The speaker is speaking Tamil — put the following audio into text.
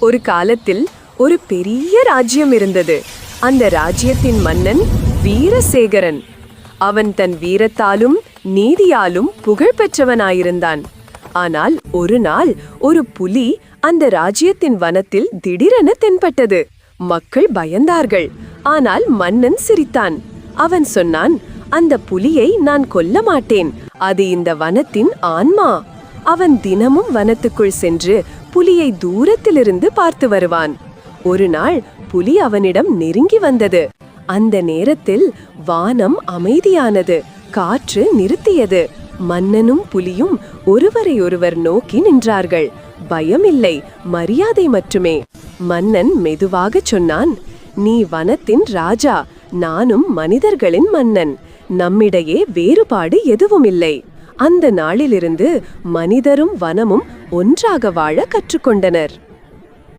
ஒரு காலத்தில் ஒரு பெரிய ராஜ்யம் இருந்தது. அந்த ராஜ்யத்தின் மன்னன் வீரசேகரன். அவன் தன் வீரத்தாலும் நீதியாலும் புகழ் பெற்றவனாயிருந்தான். ஆனால் ஒரு நாள் ஒரு புலி அந்த ராஜ்யத்தின் வனத்தில் திடீரென தென்பட்டது. மக்கள் பயந்தார்கள். ஆனால் மன்னன் சிரித்தான். அவன் சொன்னான், அந்த புலியை நான் கொல்ல மாட்டேன். அது இந்த வனத்தின் ஆன்மா. அவன் தினமும் வனத்துக்குள் சென்று புலியை தூரத்திலிருந்து பார்த்து வருவான். ஒரு நாள் புலி அவனிடம் நெருங்கி வந்தது. அந்த நேரத்தில் வானம் அமைதியானது, காற்று நிறுத்தியது. மன்னனும் புலியும் ஒருவரையொருவர் நோக்கி நின்றார்கள். பயம் இல்லை, மரியாதை மட்டுமே. மன்னன் மெதுவாக சொன்னான், நீ வனத்தின் ராஜா, நானும் மனிதர்களின் மன்னன். நம்மிடையே வேறுபாடு எதுவும் இல்லை. அந்த நாளிலிருந்து மனிதரும் வனமும் ஒன்றாக வாழ கற்றுக்கொண்டனர்.